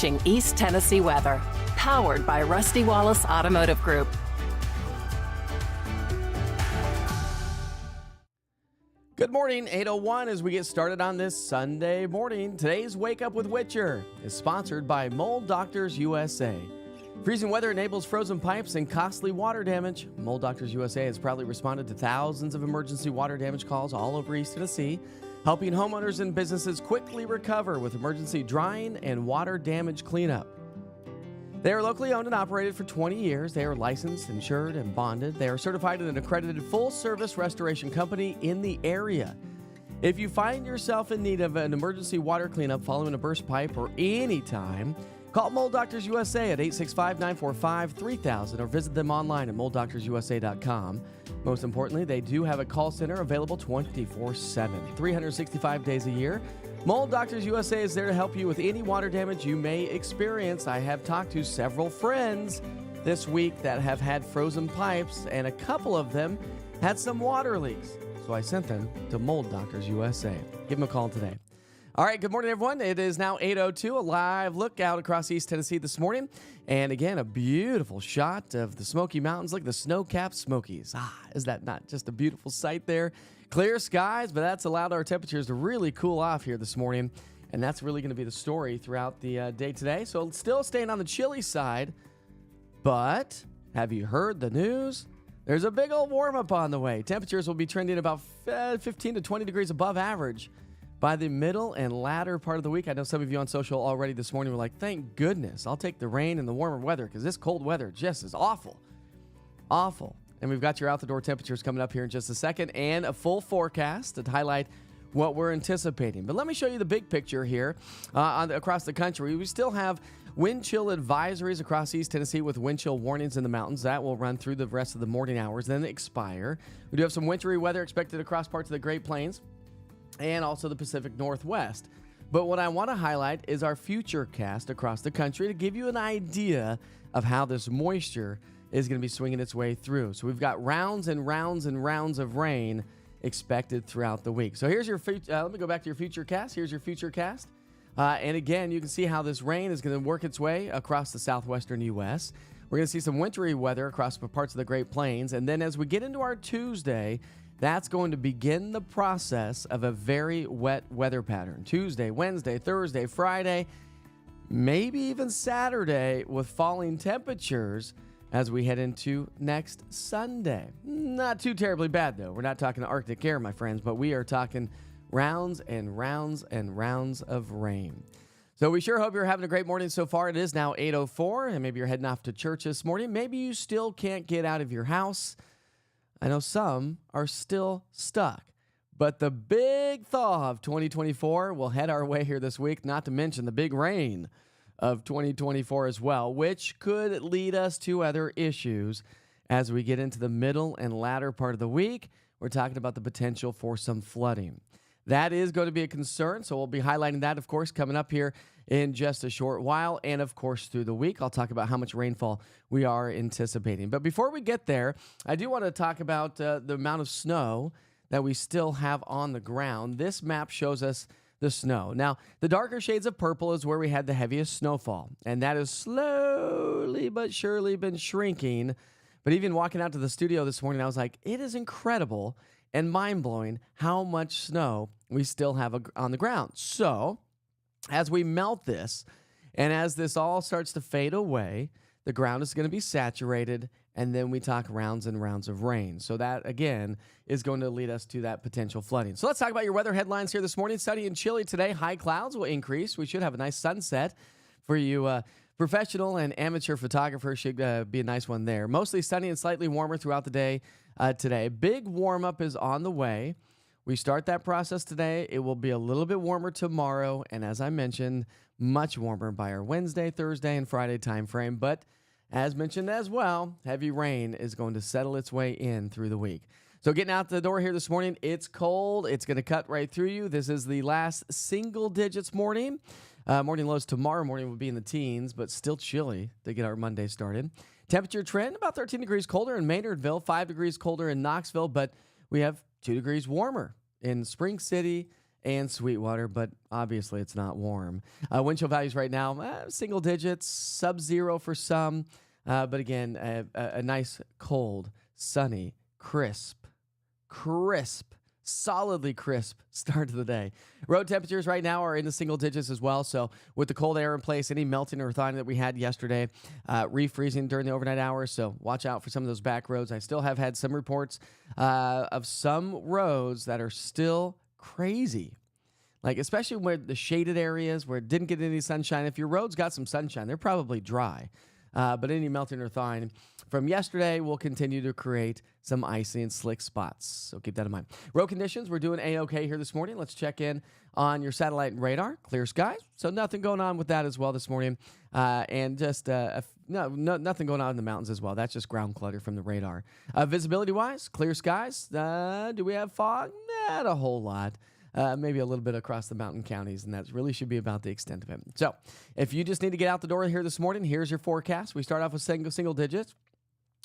Watching East Tennessee weather, powered by Rusty Wallace Automotive Group. Good morning, 8:01 as we get started on this Sunday morning. Today's Wake Up with Witcher is sponsored by Mold Doctors USA. Freezing weather enables frozen pipes and costly water damage. Mold Doctors USA has proudly responded to thousands of emergency water damage calls all over East Tennessee, helping homeowners and businesses quickly recover with emergency drying and water damage cleanup. They are locally owned and operated for 20 years. They are licensed, insured, and bonded. They are certified and an accredited full-service restoration company in the area. If you find yourself in need of an emergency water cleanup following a burst pipe or any time, call Mold Doctors USA at 865-945-3000 or visit them online at molddoctorsusa.com. Most importantly, they do have a call center available 24/7, 365 days a year. Mold Doctors USA is there to help you with any water damage you may experience. I have talked to several friends this week that have had frozen pipes, and a couple of them had some water leaks. So I sent them to Mold Doctors USA. Give them a call today. All right, good morning, everyone. It is now 8:02, a live look out across East Tennessee this morning. And again, a beautiful shot of the Smoky Mountains. Look at the snow-capped Smokies. Is that not just a beautiful sight there? Clear skies, but that's allowed our temperatures to really cool off here this morning. And that's really going to be the story throughout the day today. So still staying on the chilly side. But have you heard the news? There's a big old warm-up on the way. Temperatures will be trending about 15 to 20 degrees above average by the middle and latter part of the week. I know some of you on social already this morning were like, thank goodness, I'll take the rain and the warmer weather because this cold weather just is awful. Awful. And we've got your out-the-door temperatures coming up here in just a second and a full forecast to highlight what we're anticipating. But let me show you the big picture here across the country. We still have wind chill advisories across East Tennessee with wind chill warnings in the mountains. That will run through the rest of the morning hours, then expire. We do have some wintry weather expected across parts of the Great Plains and also the Pacific Northwest. But what I want to highlight is our future cast across the country to give you an idea of how this moisture is going to be swinging its way through. So we've got rounds and rounds and rounds of rain expected throughout the week. So here's your let me go back to your future cast. Here's your future cast. And again, you can see how this rain is going to work its way across the southwestern U.S. We're going to see some wintry weather across parts of the Great Plains. And then as we get into our Tuesday, that's going to begin the process of a very wet weather pattern. Tuesday, Wednesday, Thursday, Friday, maybe even Saturday with falling temperatures as we head into next Sunday. Not too terribly bad, though. We're not talking Arctic air, my friends, but we are talking rounds and rounds and rounds of rain. So we sure hope you're having a great morning so far. It is now 8:04, and maybe you're heading off to church this morning. Maybe you still can't get out of your house. I know some are still stuck. But the big thaw of 2024 will head our way here this week, not to mention the big rain of 2024 as well, which could lead us to other issues as we get into the middle and latter part of the week. We're talking about the potential for some flooding. That is going to be a concern, so we'll be highlighting that, of course, coming up here in just a short while. And, of course, through the week, I'll talk about how much rainfall we are anticipating. But before we get there, I do want to talk about the amount of snow that we still have on the ground. This map shows us the snow. Now, the darker shades of purple is where we had the heaviest snowfall, and that has slowly but surely been shrinking. But even walking out to the studio this morning, I was like, it is incredible and mind-blowing how much snow we still have on the ground. So, as we melt this, and as this all starts to fade away, the ground is going to be saturated, and then we talk rounds and rounds of rain. So that, again, is going to lead us to that potential flooding. So let's talk about your weather headlines here this morning. Sunny and chilly today. High clouds will increase. We should have a nice sunset for you professional and amateur photographers. Should be a nice one there. Mostly sunny and slightly warmer throughout the day today. Big warm-up is on the way. We start that process today. It will be a little bit warmer tomorrow, and as I mentioned, much warmer by our Wednesday, Thursday, and Friday time frame. But as mentioned as well, heavy rain is going to settle its way in through the week. So getting out the door here this morning, it's cold. It's going to cut right through you. This is the last single digits morning. Morning lows tomorrow morning will be in the teens, but still chilly to get our Monday started. Temperature trend, about 13 degrees colder in Maynardville, 5 degrees colder in Knoxville, but we have 2 degrees warmer in Spring City and Sweetwater, but obviously it's not warm. Wind chill values right now, single digits, sub-zero for some. But again, a nice, cold, sunny, crisp, solidly crisp start to the day. Road temperatures right now are in the single digits as well. So with the cold air in place, any melting or thawing that we had yesterday, refreezing during the overnight hours. So watch out for some of those back roads. I still have had some reports of some roads that are still crazy. Like especially where the shaded areas where it didn't get any sunshine. If your roads got some sunshine, they're probably dry. But any melting or thawing from yesterday will continue to create some icy and slick spots. So keep that in mind. Road conditions, we're doing A-OK here this morning. Let's check in on your satellite and radar. Clear skies. So nothing going on with that as well this morning. And just nothing going on in the mountains as well. That's just ground clutter from the radar. Visibility-wise, clear skies. Do we have fog? Not a whole lot. Maybe a little bit across the mountain counties, and that really should be about the extent of it. So if you just need to get out the door here this morning, here's your forecast. We start off with single digits.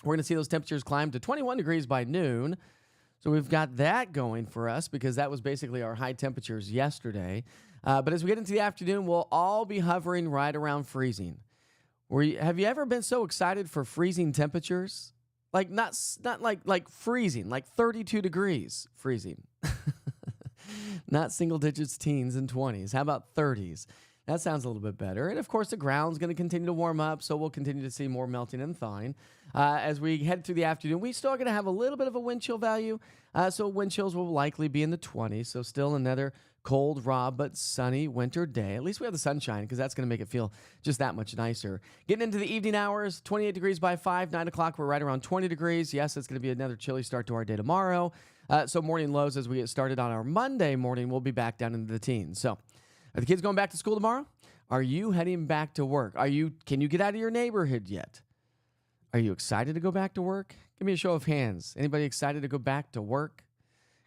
We're going to see those temperatures climb to 21 degrees by noon. So we've got that going for us because that was basically our high temperatures yesterday. But as we get into the afternoon, we'll all be hovering right around freezing. Have you ever been so excited for freezing temperatures? Like not like freezing, like 32 degrees freezing. Not single digits, teens, and 20s. How about 30s? That sounds a little bit better. And, of course, the ground's going to continue to warm up, so we'll continue to see more melting and thawing. As we head through the afternoon, we still are going to have a little bit of a wind chill value, so wind chills will likely be in the 20s, so still another cold, raw, but sunny winter day. At least we have the sunshine because that's going to make it feel just that much nicer. Getting into the evening hours, 28 degrees by 5, 9 o'clock, we're right around 20 degrees. Yes, it's going to be another chilly start to our day tomorrow. So morning lows as we get started on our Monday morning, we'll be back down into the teens. So are the kids going back to school tomorrow? Are you heading back to work? Can you get out of your neighborhood yet? Are you excited to go back to work? Give me a show of hands. Anybody excited to go back to work?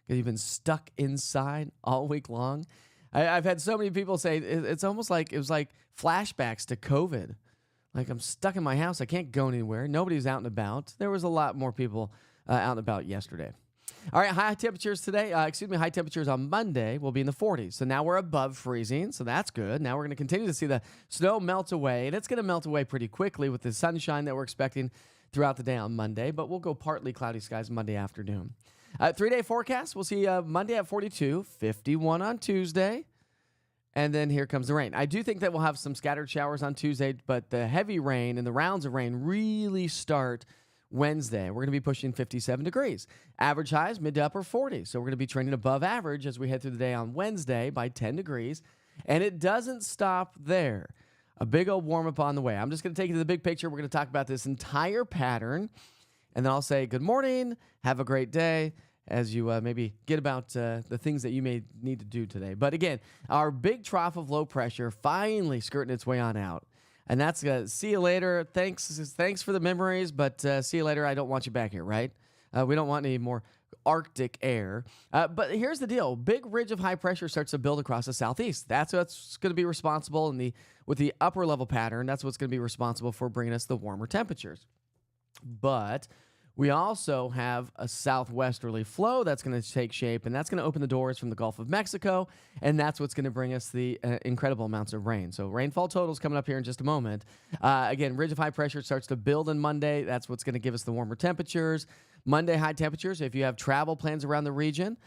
Because you've been stuck inside all week long. I've had so many people say it's almost like it was like flashbacks to COVID. Like I'm stuck in my house. I can't go anywhere. Nobody's out and about. There was a lot more people out and about yesterday. All right, high temperatures on Monday will be in the 40s. So now we're above freezing, so that's good. Now we're going to continue to see the snow melt away, and it's going to melt away pretty quickly with the sunshine that we're expecting throughout the day on Monday, but we'll go partly cloudy skies Monday afternoon. 3-day forecast, we'll see Monday at 42, 51 on Tuesday, and then here comes the rain. I do think that we'll have some scattered showers on Tuesday, but the heavy rain and the rounds of rain really start Wednesday. We're going to be pushing 57 degrees. Average highs, mid to upper 40s. So we're going to be trending above average as we head through the day on Wednesday by 10 degrees. And it doesn't stop there. A big old warm up on the way. I'm just going to take you to the big picture. We're going to talk about this entire pattern. And then I'll say good morning, have a great day, as you maybe get about the things that you may need to do today. But again, our big trough of low pressure finally skirting its way on out. And that's see you later. Thanks for the memories, but see you later. I don't want you back here, right? We don't want any more Arctic air. But here's the deal. Big ridge of high pressure starts to build across the southeast. That's what's going to be responsible with the upper level pattern. That's what's going to be responsible for bringing us the warmer temperatures. But we also have a southwesterly flow that's going to take shape, and that's going to open the doors from the Gulf of Mexico, and that's what's going to bring us the incredible amounts of rain. So rainfall totals coming up here in just a moment. Again, ridge of high pressure starts to build on Monday. That's what's going to give us the warmer temperatures. Monday, high temperatures. If you have travel plans around the region,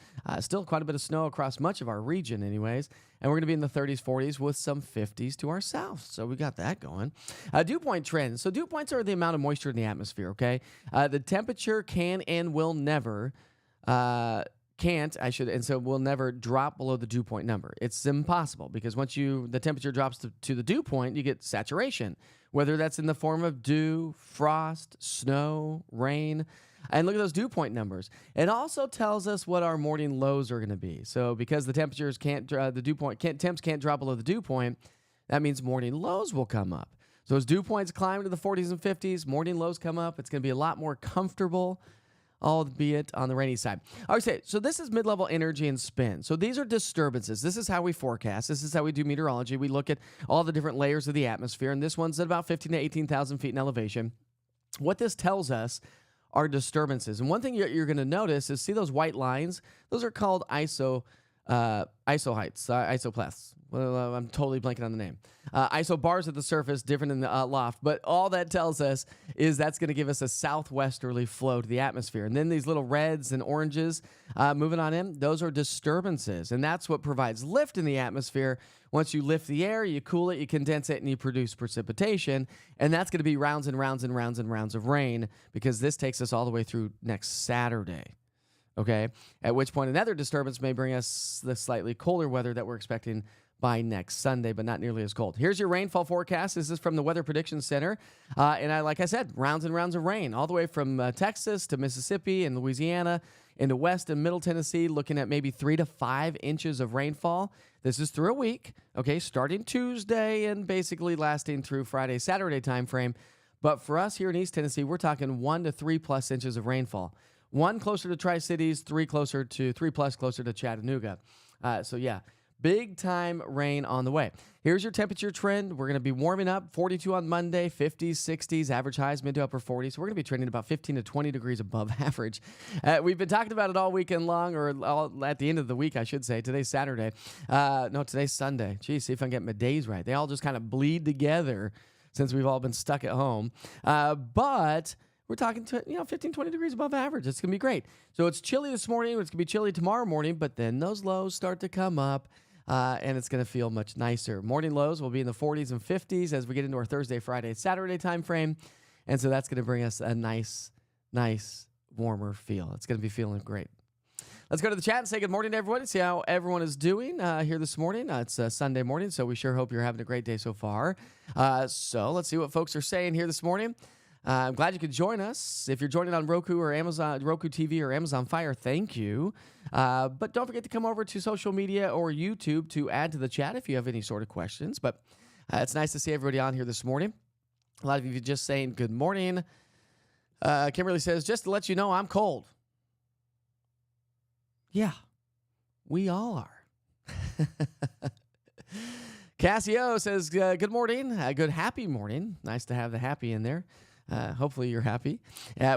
still quite a bit of snow across much of our region anyways. And we're going to be in the 30s, 40s with some 50s to our south. So we got that going. Dew point trends. So dew points are the amount of moisture in the atmosphere, okay? The temperature can and will never, will never drop below the dew point number. It's impossible because once the temperature drops to the dew point, you get saturation, whether that's in the form of dew, frost, snow, rain. And look at those dew point numbers. It also tells us what our morning lows are going to be. So because the temperatures temps can't drop below the dew point, that means morning lows will come up. So as dew points climb to the 40s and 50s, morning lows come up. It's going to be a lot more comfortable, albeit on the rainy side. Okay, so this is mid-level energy and spin. So these are disturbances. This is how we forecast. This is how we do meteorology. We look at all the different layers of the atmosphere, and this one's at about 15 to 18,000 feet in elevation. What this tells us are disturbances. And one thing you're going to notice is, see those white lines? Those are called Iso-heights, isopleths. Well, I'm totally blanking on the name. ISO bars at the surface, different in the loft. But all that tells us is that's going to give us a southwesterly flow to the atmosphere. And then these little reds and oranges moving on in, those are disturbances. And that's what provides lift in the atmosphere. Once you lift the air, you cool it, you condense it, and you produce precipitation. And that's going to be rounds and rounds and rounds and rounds of rain, because this takes us all the way through next Saturday. Okay, at which point another disturbance may bring us the slightly colder weather that we're expecting by next Sunday, but not nearly as cold. Here's your rainfall forecast. This is from the Weather Prediction Center. Like I said, rounds and rounds of rain all the way from Texas to Mississippi and Louisiana into West and Middle Tennessee, looking at maybe 3 to 5 inches of rainfall. This is through a week, okay, starting Tuesday and basically lasting through Friday, Saturday timeframe. But for us here in East Tennessee, we're talking 1 to 3 plus inches of rainfall. 1 closer to Tri-Cities, 3 plus closer to Chattanooga. So yeah, big time rain on the way. Here's your temperature trend. We're going to be warming up, 42 on Monday, 50s, 60s, average highs, mid to upper 40s. So we're going to be trending about 15 to 20 degrees above average. We've been talking about it all weekend long, or all at the end of the week, I should say. Today's Saturday. No, today's Sunday. Geez, see if I can get my days right. They all just kind of bleed together since we've all been stuck at home. But we're talking to 15, 20 degrees above average. It's going to be great. So it's chilly this morning. It's going to be chilly tomorrow morning, but then those lows start to come up, and it's going to feel much nicer. Morning lows will be in the 40s and 50s as we get into our Thursday, Friday, Saturday time frame. And so that's going to bring us a nice, warmer feel. It's going to be feeling great. Let's go to the chat and say good morning to everyone and see how everyone is doing here this morning. It's Sunday morning, so we sure hope you're having a great day so far. So let's see what folks are saying here this morning. I'm glad you could join us. If you're joining on Roku or Amazon, Roku TV or Amazon Fire, thank you. But don't forget to come over to social media or YouTube to add to the chat if you have any sort of questions. But it's nice to see everybody on here this morning. A lot of you just saying good morning. Kimberly says, just to let you know, I'm cold. Yeah, we all are. Cassio says, good morning. Good happy morning. Nice to have the happy in there. Hopefully you're happy.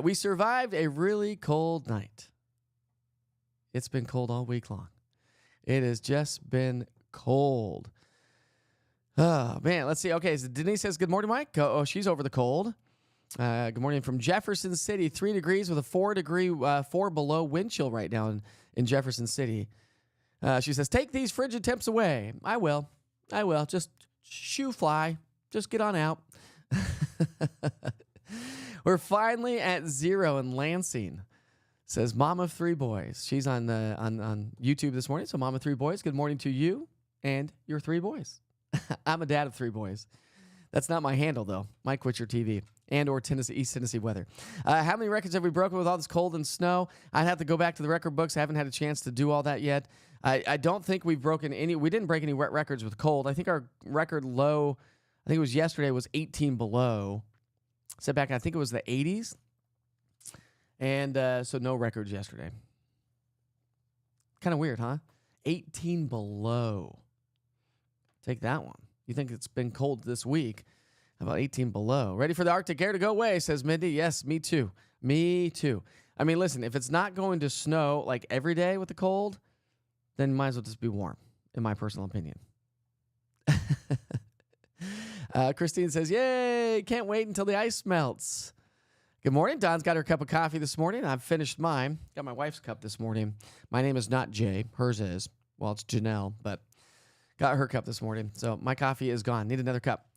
We survived a really cold night. It's been cold all week long. It has just been cold. Oh, man. Let's see. Okay, so Denise says, good morning, Mike. Oh, she's over the cold. Good morning from Jefferson City. 3 degrees with a 4 below wind chill right now in Jefferson City. She says, take these frigid temps away. I will. Just shoo fly. Just get on out. We're finally at 0 in Lansing, says Mom of 3 boys. She's on YouTube this morning. So Mom of 3 boys, good morning to you and your 3 boys. I'm a dad of 3 boys. That's not my handle, though. Mike Witcher TV and or East Tennessee weather. How many records have we broken with all this cold and snow? I'd have to go back to the record books. I haven't had a chance to do all that yet. I don't think we've broken any. We didn't break any records with cold. I think our record low, I think it was yesterday, was 18 below. Set back, I think it was the 80s. And so no records yesterday. Kind of weird, huh? 18 below. Take that one. You think it's been cold this week. How about 18 below? Ready for the Arctic air to go away, says Mindy. Yes, me too. Me too. I mean, listen, if it's not going to snow like every day with the cold, then might as well just be warm, in my personal opinion. Christine says, yay, can't wait until the ice melts. Good morning. Dawn's got her cup of coffee this morning. I've finished mine. Got my wife's cup this morning. My name is not Jay. Hers is. Well, it's Janelle, but got her cup this morning. So my coffee is gone. Need another cup.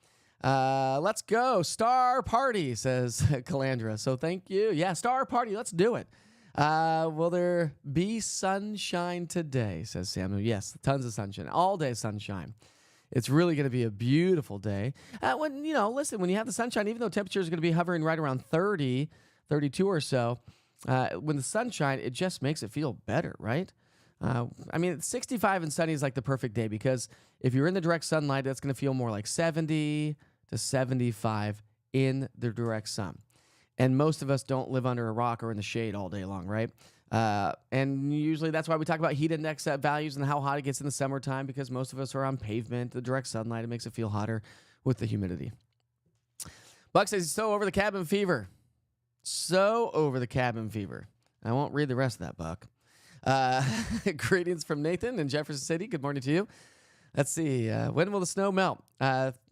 Let's go. Star party, says Calandra. So thank you. Yeah, star party. Let's do it. Will there be sunshine today, says Samuel. Yes, tons of sunshine. All day sunshine. It's really going to be a beautiful day. When you have the sunshine, even though temperatures are going to be hovering right around 30, 32 or so, when the sunshine, it just makes it feel better, right? I mean, 65 and sunny is like the perfect day because if you're in the direct sunlight, that's going to feel more like 70 to 75 in the direct sun. And most of us don't live under a rock or in the shade all day long, right? And usually that's why we talk about heat index values and how hot it gets in the summertime because most of us are on pavement, the direct sunlight. It makes it feel hotter with the humidity. Buck says he's so over the cabin fever. So over the cabin fever. I won't read the rest of that, Buck. Greetings from Nathan in Jefferson City. Good morning to you. Let's see. When will the snow melt?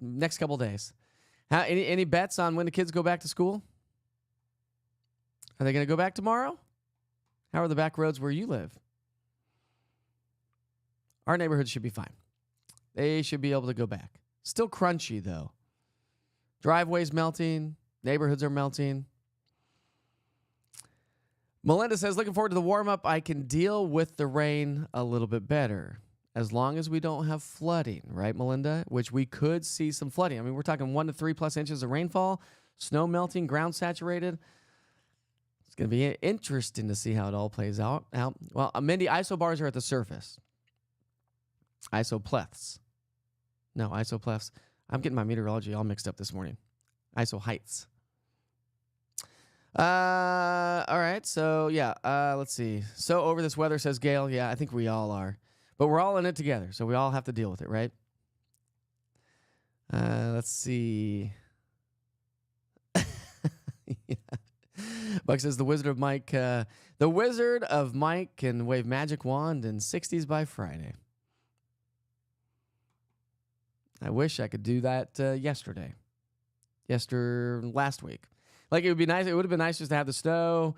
Next couple days. Any bets on when the kids go back to school? Are they going to go back tomorrow? How are the back roads where you live? Our neighborhood should be fine. They should be able to go back. Still crunchy, though. Driveways melting. Neighborhoods are melting. Melinda says, looking forward to the warm-up. I can deal with the rain a little bit better as long as we don't have flooding, right, Melinda? Which we could see some flooding. I mean, we're talking 1 to 3 plus inches of rainfall, snow melting, ground saturated. It's going to be interesting to see how it all plays out. Well, Mindy, isobars are at the surface. Isopleths. No, isopleths. I'm getting my meteorology all mixed up this morning. Iso heights. All right. So, yeah, let's see. So over this weather, says Gail. Yeah, I think we all are. But we're all in it together, so we all have to deal with it, right? Let's see. Yeah. Buck says the Wizard of Mike can wave magic wand in 60s by Friday. I wish I could do that last week. Like, it would be nice. It would have been nice just to have the snow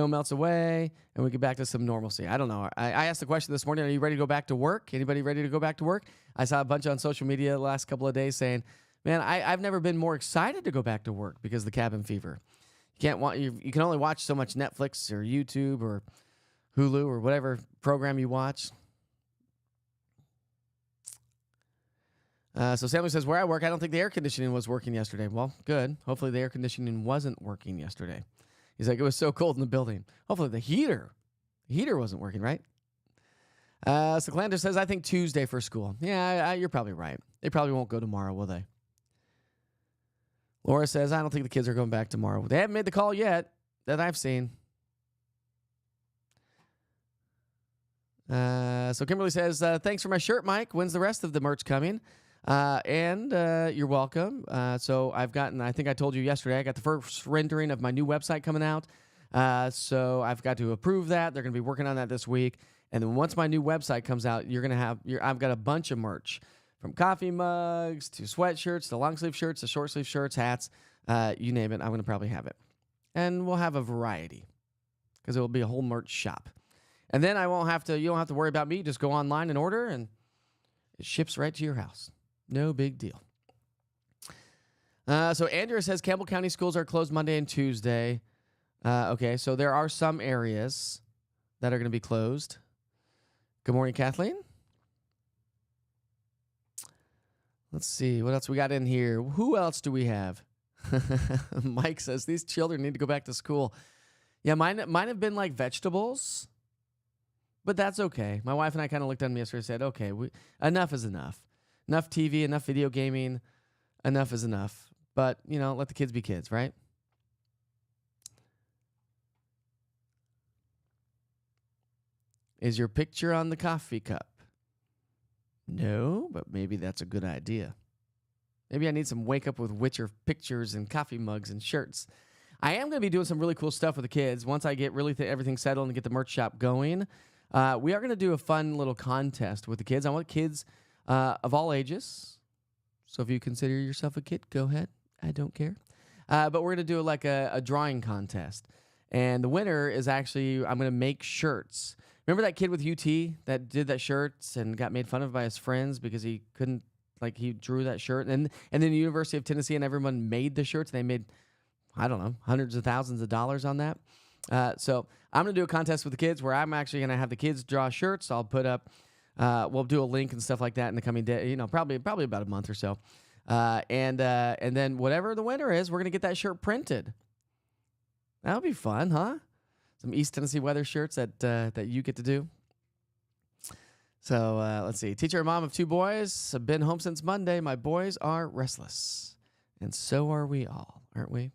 melts away, and we get back to some normalcy. I don't know. I asked the question this morning, are you ready to go back to work? Anybody ready to go back to work? I saw a bunch on social media the last couple of days saying, man, I've never been more excited to go back to work because of the cabin fever. You can only watch so much Netflix or YouTube or Hulu or whatever program you watch. So Samuel says, where I work, I don't think the air conditioning was working yesterday. Well, good. Hopefully the air conditioning wasn't working yesterday. He's like, it was so cold in the building. Hopefully the heater wasn't working, right? So Clander says, I think Tuesday for school. Yeah, you're probably right. They probably won't go tomorrow, will they? Laura says, I don't think the kids are going back tomorrow. They haven't made the call yet that I've seen. So Kimberly says, thanks for my shirt, Mike. When's the rest of the merch coming? And you're welcome. So I think I told you yesterday, I got the first rendering of my new website coming out. So I've got to approve that. They're going to be working on that this week. And then once my new website comes out, I've got a bunch of merch, from coffee mugs to sweatshirts to long sleeve shirts to short sleeve shirts, hats, you name it. I'm going to probably have it. And we'll have a variety because it will be a whole merch shop. And then you don't have to worry about me. Just go online and order, and it ships right to your house. No big deal. So Andrea says Campbell County schools are closed Monday and Tuesday. Okay, so there are some areas that are going to be closed. Good morning, Kathleen. Let's see. What else we got in here? Who else do we have? Mike says these children need to go back to school. Yeah, mine have been like vegetables, but that's okay. My wife and I kind of looked at me yesterday and said, okay, enough is enough. Enough TV, enough video gaming, enough is enough. But, let the kids be kids, right? Is your picture on the coffee cup? No, but maybe that's a good idea. Maybe I need some Wake Up with Witcher pictures and coffee mugs and shirts. I am going to be doing some really cool stuff with the kids once I get really everything settled and get the merch shop going. We are going to do a fun little contest with the kids. I want kids of all ages. So if you consider yourself a kid, go ahead. I don't care. But we're going to do like a drawing contest. And the winner is actually, I'm going to make shirts. Remember that kid with UT that did that shirts and got made fun of by his friends because he couldn't, he drew that shirt? And then the University of Tennessee and everyone made the shirts. They made, I don't know, hundreds of thousands of dollars on that. So I'm going to do a contest with the kids where I'm actually going to have the kids draw shirts. I'll put up, we'll do a link and stuff like that in the coming day, probably about a month or so. And then whatever the winner is, we're going to get that shirt printed. That'll be fun, huh? Some East Tennessee weather shirts that you get to do. So let's see. Teacher and mom of 2 boys. I've been home since Monday. My boys are restless. And so are we all, aren't we?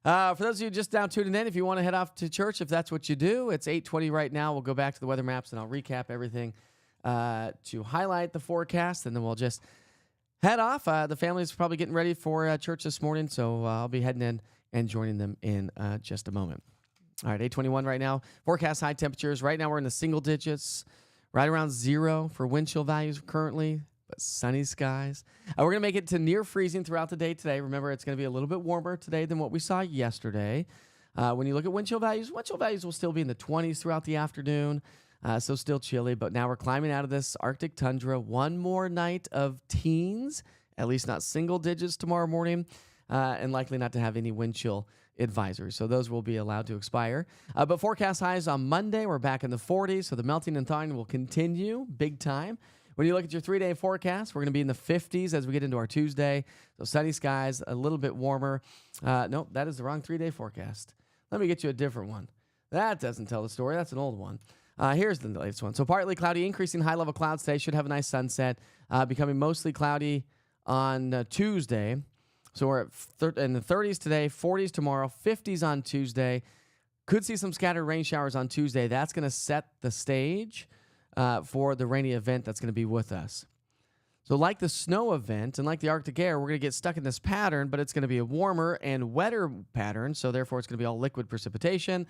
For those of you just now tuning in, if you want to head off to church, if that's what you do, it's 8:20 right now. We'll go back to the weather maps, and I'll recap everything to highlight the forecast, and then we'll just head off. The family's probably getting ready for church this morning, so I'll be heading in and joining them in just a moment. All right, 821 right now. Forecast high temperatures. Right now we're in the single digits, right around 0 for wind chill values currently, but sunny skies. We're going to make it to near freezing throughout the day today. Remember, it's going to be a little bit warmer today than what we saw yesterday. When you look at wind chill values will still be in the 20s throughout the afternoon, so still chilly. But now we're climbing out of this Arctic tundra. One more night of teens, at least not single digits tomorrow morning, and likely not to have any wind chill advisory. So those will be allowed to expire. But forecast highs on Monday, we're back in the 40s, so the melting and thawing will continue big time. When you look at your 3-day forecast, we're going to be in the 50s as we get into our Tuesday. So sunny skies, a little bit warmer. Nope, that is the wrong 3-day forecast. Let me get you a different one. That doesn't tell the story. That's an old one. Here's the latest one. So partly cloudy, increasing high-level clouds today. Should have a nice sunset. Becoming mostly cloudy on Tuesday. So we're in the 30s today, 40s tomorrow, 50s on Tuesday. Could see some scattered rain showers on Tuesday. That's going to set the stage for the rainy event that's going to be with us. So like the snow event and like the Arctic air, we're going to get stuck in this pattern, but it's going to be a warmer and wetter pattern, so therefore it's going to be all liquid precipitation.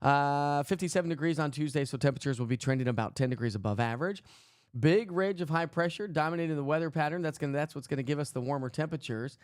57 degrees on Tuesday, so temperatures will be trending about 10 degrees above average. Big ridge of high pressure dominating the weather pattern. That's what's going to give us the warmer temperatures.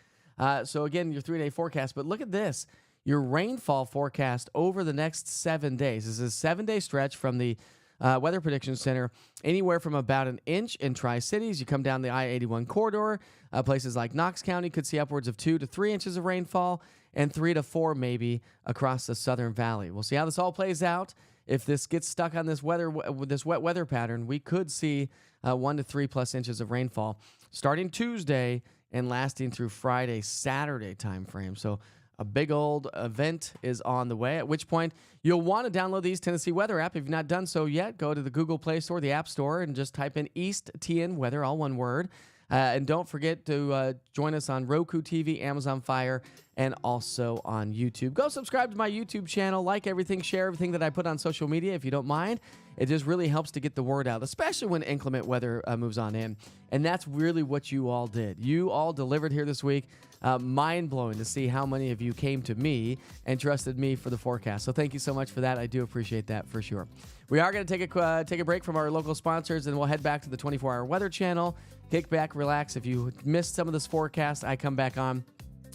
So again, your 3-day forecast. But look at this. Your rainfall forecast over the next 7 days. This is a 7-day stretch from the Weather Prediction Center, anywhere from about an inch in Tri-Cities. You come down the I-81 corridor, places like Knox County could see upwards of 2 to 3 inches of rainfall, and 3 to 4 maybe across the Southern Valley. We'll see how this all plays out. If this gets stuck on this wet weather pattern, we could see 1 to 3 plus inches of rainfall starting Tuesday and lasting through Friday, Saturday timeframe. So a big old event is on the way, at which point you'll want to download the East Tennessee Weather app. If you've not done so yet, go to the Google Play Store, the App Store, and just type in East TN Weather, all one word. And don't forget to join us on Roku TV, Amazon Fire, and also on YouTube. Go subscribe to my YouTube channel, like everything, share everything that I put on social media if you don't mind. It just really helps to get the word out, especially when inclement weather moves on in. And that's really what you all did. You all delivered here this week. Mind-blowing to see how many of you came to me and trusted me for the forecast. So thank you so much for that. I do appreciate that for sure. We are going to take a break from our local sponsors, and we'll head back to the 24-hour Weather Channel. Kick back, relax. If you missed some of this forecast, I come back on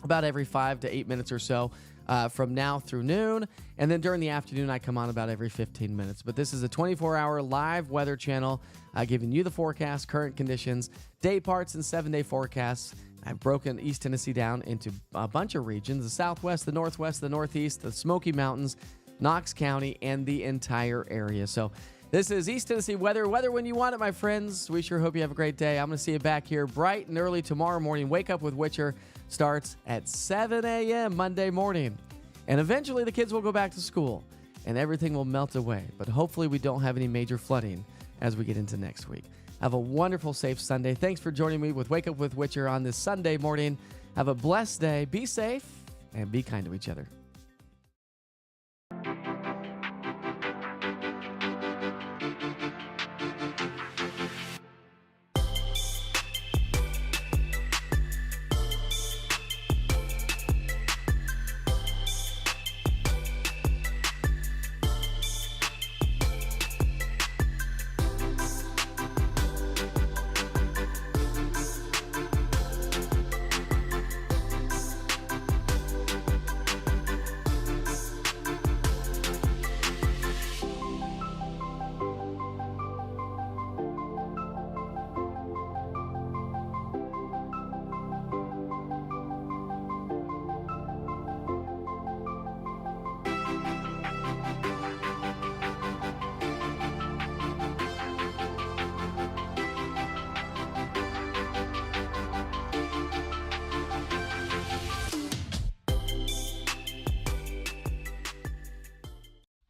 about every 5 to 8 minutes or so from now through noon. And then during the afternoon, I come on about every 15 minutes. But this is a 24-hour live weather channel giving you the forecast, current conditions, day parts, and 7-day forecasts. I've broken East Tennessee down into a bunch of regions: the Southwest, the Northwest, the Northeast, the Smoky Mountains, Knox County, and the entire area. So this is East Tennessee weather. Weather when you want it, my friends. We sure hope you have a great day. I'm going to see you back here bright and early tomorrow morning. Wake Up with Witcher starts at 7 a.m. Monday morning. And eventually the kids will go back to school and everything will melt away. But hopefully we don't have any major flooding as we get into next week. Have a wonderful, safe Sunday. Thanks for joining me with Wake Up with Witcher on this Sunday morning. Have a blessed day. Be safe and be kind to each other.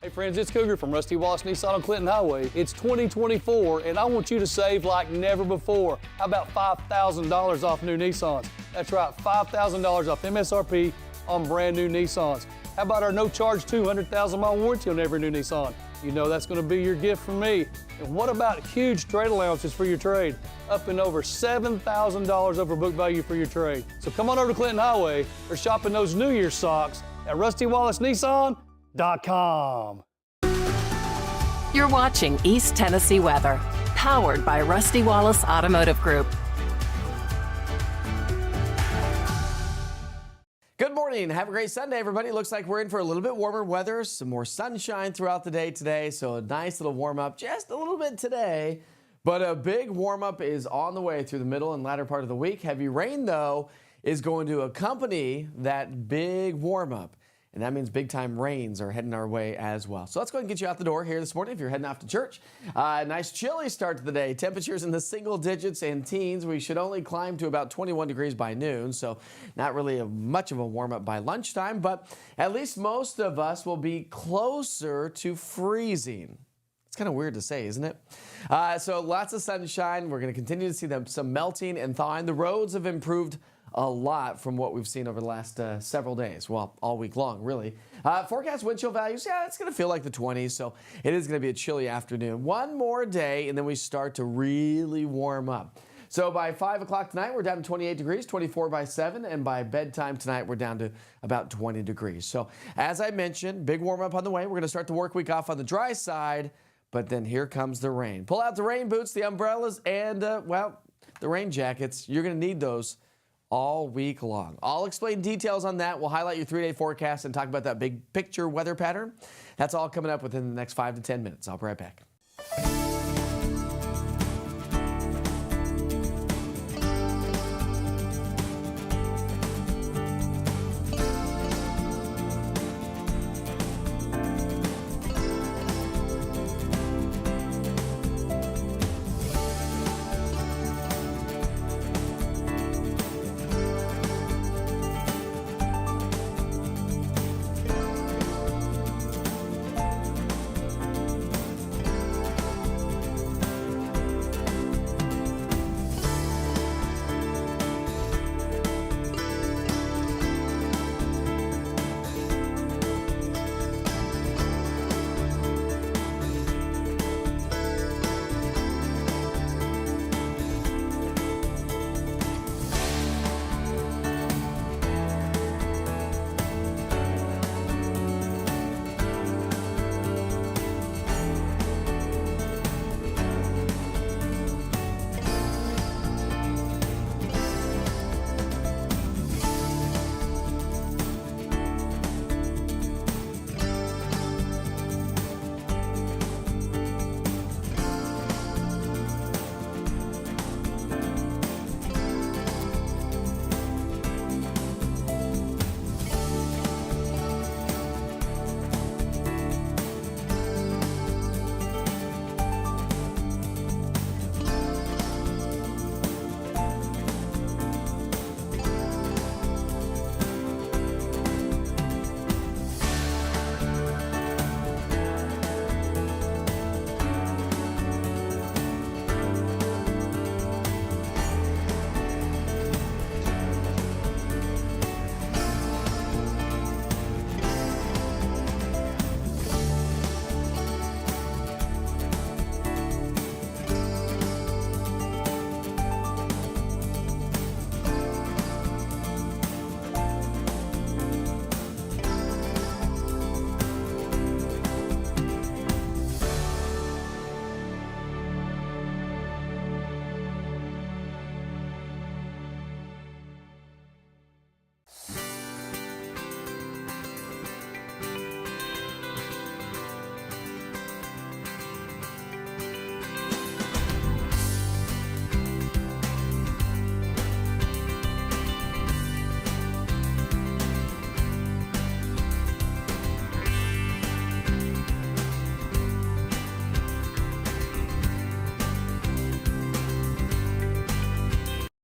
Hey friends, it's Cougar from Rusty Wallace Nissan on Clinton Highway. It's 2024 and I want you to save like never before. How about $5,000 off new Nissans? That's right, $5,000 off MSRP on brand new Nissans. How about our no charge 200,000 mile warranty on every new Nissan? You know that's going to be your gift from me. And what about huge trade allowances for your trade? Up and over $7,000 over book value for your trade. So come on over to Clinton Highway or shop in those New Year's socks at Rusty Wallace Nissan. ROKU.com. You're watching East Tennessee weather, powered by Rusty Wallace Automotive Group. Good morning. Have a great Sunday, everybody. Looks like we're in for a little bit warmer weather, some more sunshine throughout the day today. So a nice little warm up just a little bit today. But a big warm up is on the way through the middle and latter part of the week. Heavy rain, though, is going to accompany that big warm up. And that means big time rains are heading our way as well. So let's go ahead and get you out the door here this morning if you're heading off to church. Nice chilly start to the day. Temperatures in the single digits and teens. We should only climb to about 21 degrees by noon. So not really much of a warm up by lunchtime, but at least most of us will be closer to freezing. It's kind of weird to say, isn't it? So lots of sunshine. We're going to continue to see some melting and thawing. The roads have improved a lot from what we've seen over the last several days. Well, all week long, really. Forecast wind chill values, yeah, it's going to feel like the 20s, so it is going to be a chilly afternoon. One more day, and then we start to really warm up. So by 5 o'clock tonight, we're down to 28 degrees, 24 by 7, and by bedtime tonight, we're down to about 20 degrees. So as I mentioned, big warm up on the way. We're going to start the work week off on the dry side, but then here comes the rain. Pull out the rain boots, the umbrellas, and, well, the rain jackets. You're going to need those all week long. I'll explain details on that. We'll highlight your 3-day forecast and talk about that big picture weather pattern. That's all coming up within the next 5 to 10 minutes. I'll be right back.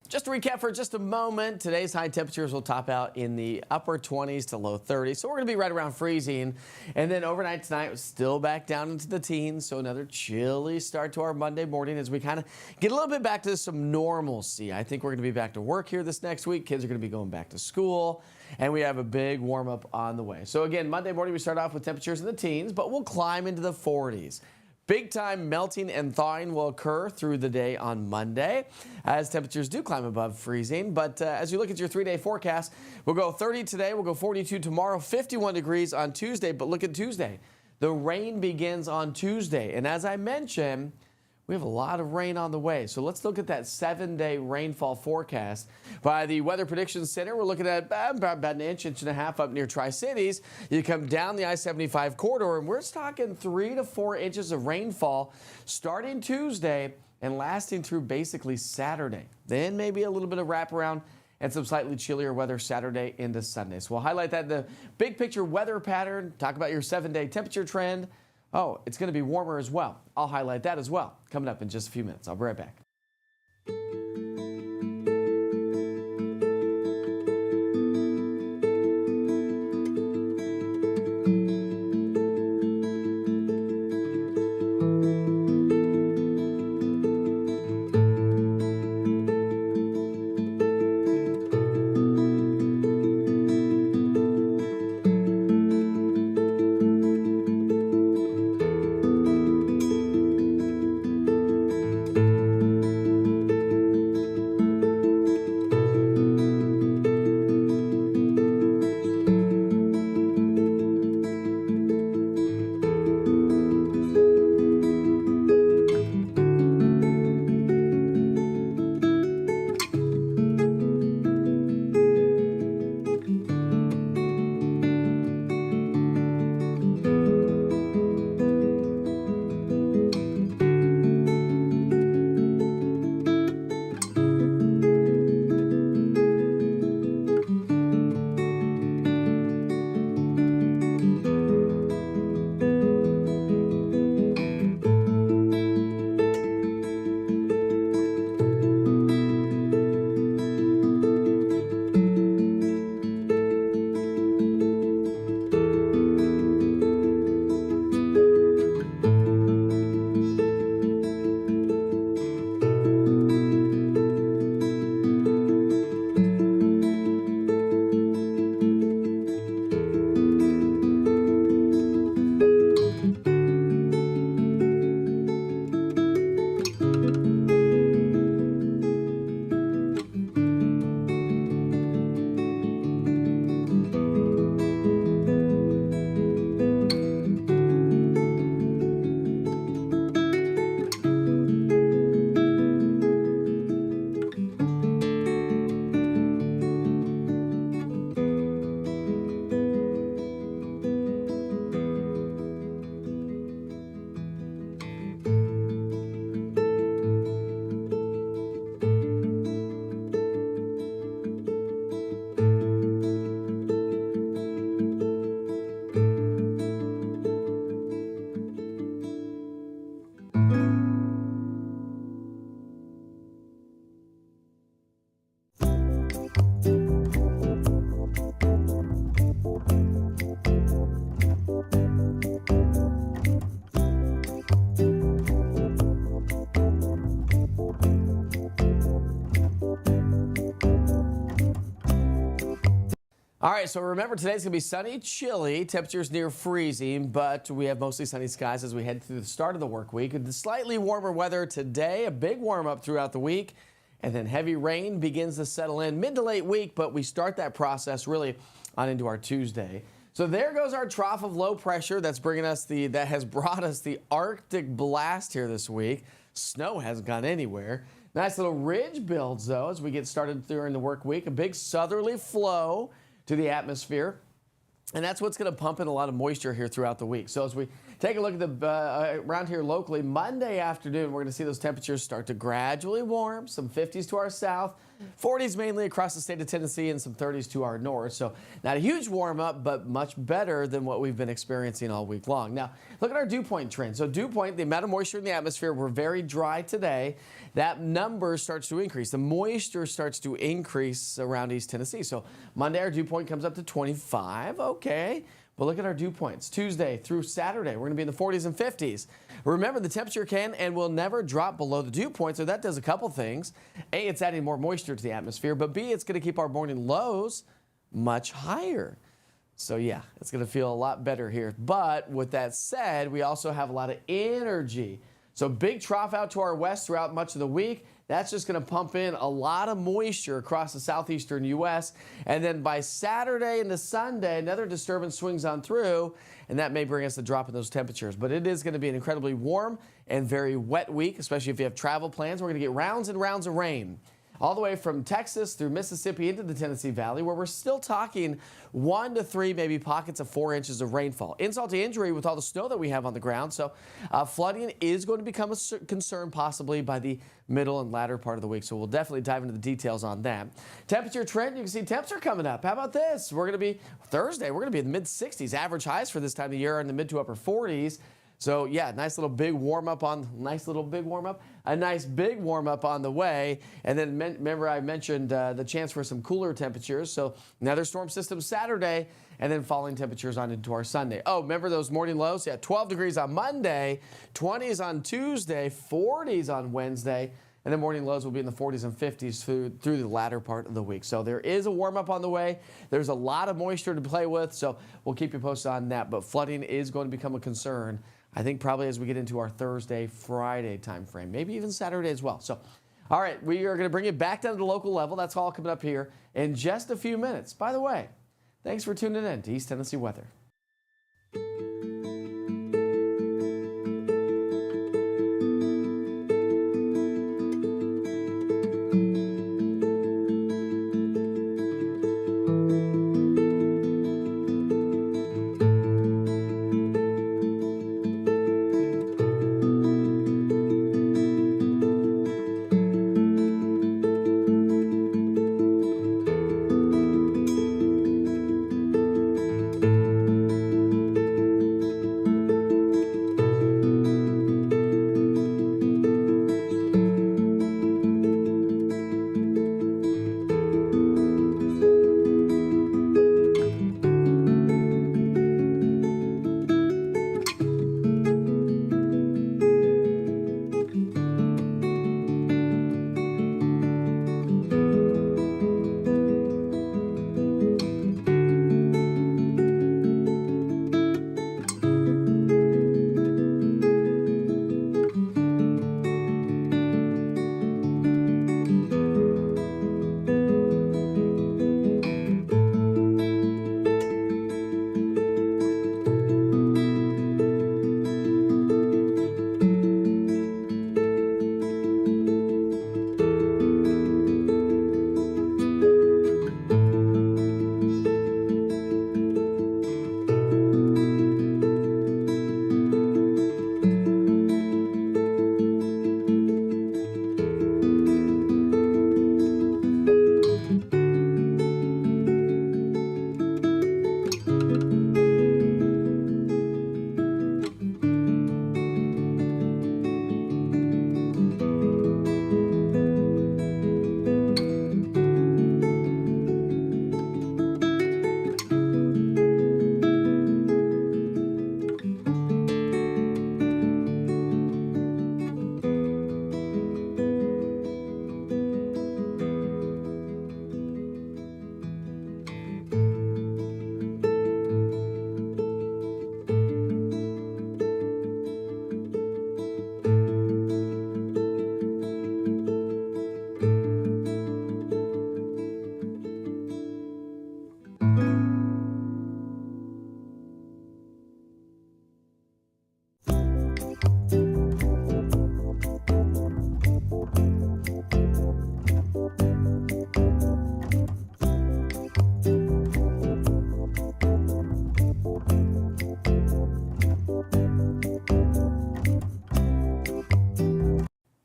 Just to recap for just a moment, today's high temperatures will top out in the upper 20s to low 30s. So we're going to be right around freezing. And then overnight tonight, we're still back down into the teens. So another chilly start to our Monday morning as we kind of get a little bit back to some normalcy. I think we're going to be back to work here this next week. Kids are going to be going back to school. And we have a big warm up on the way. So again, Monday morning, we start off with temperatures in the teens, but we'll climb into the 40s. Big time melting and thawing will occur through the day on Monday as temperatures do climb above freezing. But as you look at your 3-day forecast, we'll go 30 today, we'll go 42 tomorrow, 51 degrees on Tuesday. But look at Tuesday. The rain begins on Tuesday. And as I mentioned, we have a lot of rain on the way. So let's look at that 7-day rainfall forecast. By the Weather Prediction Center, we're looking at about an inch and a half up near Tri-Cities. You come down the I-75 corridor, and we're talking 3 to 4 inches of rainfall starting Tuesday and lasting through basically Saturday. Then maybe a little bit of wraparound and some slightly chillier weather Saturday into Sunday. So we'll highlight that in the big picture weather pattern, talk about your 7-day temperature trend. Oh, it's going to be warmer as well. I'll highlight that as well coming up in just a few minutes. I'll be right back. All right, so remember today's going to be sunny, chilly, temperatures near freezing, but we have mostly sunny skies as we head through the start of the work week. The slightly warmer weather today, a big warm up throughout the week, and then heavy rain begins to settle in mid to late week, but we start that process really on into our Tuesday. So there goes our trough of low pressure that has brought us the Arctic blast here this week. Snow hasn't gone anywhere. Nice little ridge builds though as we get started during the work week. A big southerly flow to the atmosphere, and that's what's going to pump in a lot of moisture here throughout the week. So as we take a look at the around here locally, Monday afternoon, we're going to see those temperatures start to gradually warm, some 50s to our south, 40s mainly across the state of Tennessee, and some 30s to our north. So not a huge warm up, but much better than what we've been experiencing all week long. Now, look at our dew point trend. So dew point, the amount of moisture in the atmosphere, we're very dry today. That number starts to increase. The moisture starts to increase around East Tennessee. So Monday, our dew point comes up to 25. Okay. But look at our dew points. Tuesday through Saturday, we're going to be in the 40s and 50s. Remember, the temperature can and will never drop below the dew point, so that does a couple things. A, it's adding more moisture to the atmosphere, but B, it's going to keep our morning lows much higher. So yeah, it's going to feel a lot better here. But with that said, we also have a lot of energy. So big trough out to our west throughout much of the week. That's just going to pump in a lot of moisture across the southeastern U.S. And then by Saturday into Sunday, another disturbance swings on through, and that may bring us a drop in those temperatures. But it is going to be an incredibly warm and very wet week, especially if you have travel plans. We're going to get rounds and rounds of rain all the way from Texas through Mississippi into the Tennessee Valley, where we're still talking 1 to 3, maybe pockets of 4 inches of rainfall. Insult to injury with all the snow that we have on the ground. So flooding is going to become a concern possibly by the middle and latter part of the week. So we'll definitely dive into the details on that. Temperature trend, you can see temps are coming up. How about this? We're going to be Thursday, we're going to be in the mid-60s. Average highs for this time of year are in the mid to upper 40s. So yeah, a nice big warm up on the way. And then remember I mentioned the chance for some cooler temperatures. So another storm system Saturday, and then falling temperatures on into our Sunday. Oh, remember those morning lows? Yeah, 12 degrees on Monday, 20s on Tuesday, 40s on Wednesday. And then morning lows will be in the 40s and 50s through the latter part of the week. So there is a warm up on the way. There's a lot of moisture to play with. So we'll keep you posted on that. But flooding is going to become a concern, I think, probably as we get into our Thursday, Friday time frame, maybe even Saturday as well. So, all right, we are going to bring it back down to the local level. That's all coming up here in just a few minutes. By the way, thanks for tuning in to East Tennessee Weather.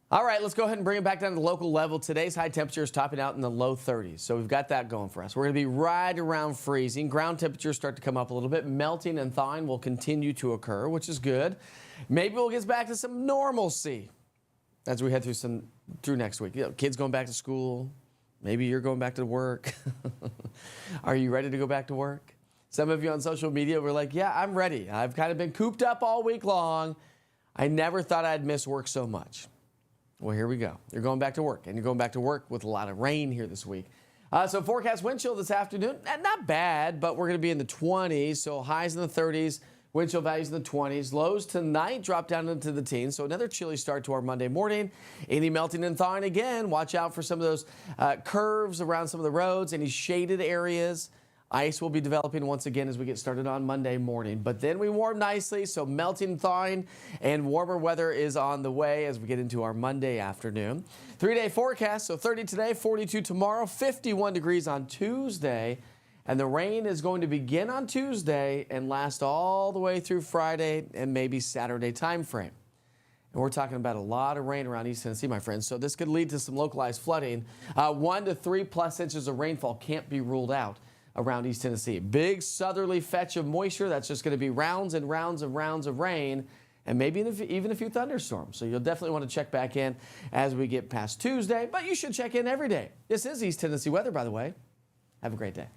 All right, let's go ahead and bring it back down to the local level. Today's high temperature is topping out in the low 30s, so we've got that going for us. We're going to be right around freezing. Ground temperatures start to come up a little bit. Melting and thawing will continue to occur, which is good. Maybe we'll get back to some normalcy as we head through next week. You know, kids going back to school. Maybe you're going back to work. Are you ready to go back to work? Some of you on social media were like, yeah, I'm ready. I've kind of been cooped up all week long. I never thought I'd miss work so much. Well, here we go. You're going back to work, and you're going back to work with a lot of rain here this week. So forecast wind chill this afternoon, not bad, but we're going to be in the 20s. So highs in the 30s, wind chill values in the 20s. Lows tonight drop down into the teens. So another chilly start to our Monday morning. Any melting and thawing again. Watch out for some of those curves around some of the roads, any shaded areas. Ice will be developing once again as we get started on Monday morning. But then we warm nicely, so melting, thawing, and warmer weather is on the way as we get into our Monday afternoon. 3-day forecast, so 30 today, 42 tomorrow, 51 degrees on Tuesday. And the rain is going to begin on Tuesday and last all the way through Friday and maybe Saturday time frame. And we're talking about a lot of rain around East Tennessee, my friends. So this could lead to some localized flooding. 1 to 3+ inches of rainfall can't be ruled out around East Tennessee. Big southerly fetch of moisture. That's just going to be rounds and rounds of rain and maybe even a few thunderstorms. So you'll definitely want to check back in as we get past Tuesday, but you should check in every day. This is East Tennessee weather, by the way. Have a great day.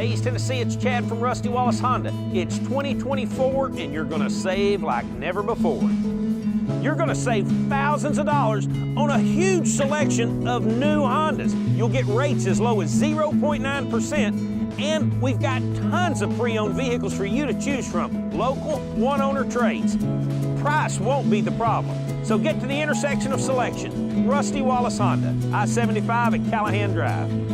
Hey, East Tennessee, it's Chad from Rusty Wallace Honda. It's 2024 and you're gonna save like never before. You're gonna save thousands of dollars on a huge selection of new Hondas. You'll get rates as low as 0.9%, and we've got tons of pre-owned vehicles for you to choose from. Local, one-owner trades. Price won't be the problem. So get to the intersection of selection. Rusty Wallace Honda, I-75 at Callahan Drive.